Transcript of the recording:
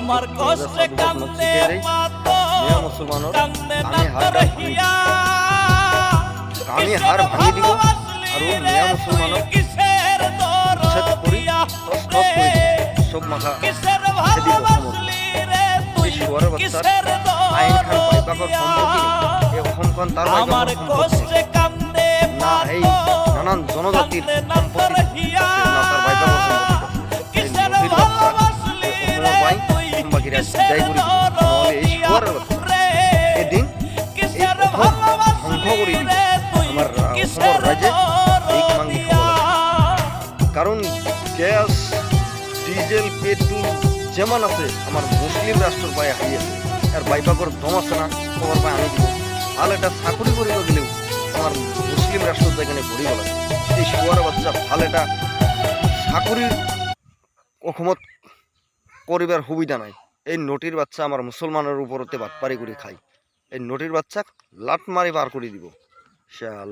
আমার কষ্টে কান্দে মাতর মুসলমানের কান্দে না আমি হার রহিয়া আমি হার ভাঙি দিব আর মিয়া মুসলমানক কিসের উচ্ছেদ করি টস টস করে সব মাথা কিসের দিব ভালোবাসলি রে তুই শুয়ারের বাচ্চার কিসের আইন খান পাইবাকর সম্পত্তি এই অসমখন তার আমার কষ্টে কান্দে না এই নানান জনজাতির সম্পত্তি না তার পাইবাকর সম্পত্তি কিসের ভালোবাসলি রে তুই বাকিরা যাই করি নহলে এই শুয়ারের বাচ্চা এদিন কিসের ভালোবাসলি ধ্বংস করি দিব রে তুই আমার কিসের অসমৰ ৰাইজে এই মাংগি খাব লাগে কারণ গ্যাস ডিজেল পেট্রোল যেমন আছে আমার মুসলিম রাষ্ট্রের পায়ে হাই আছে আর বাইপাকর দম আছে না খবর পায় আনি দিব ভাল এটা চাকরি করিব গেলেও আমার মুসলিম রাষ্ট্র যেখানে ভরিব লাগে এই শুয়ার বাচ্চা ভাল এটা চাকরির অসমত করিবার সুবিধা নাই এই নটির বাচ্চা আমার মুসলমানের উপরতে বাটপারি করে খায় এই নটির বাচ্চাক লাট মারি বার করে দিব শাল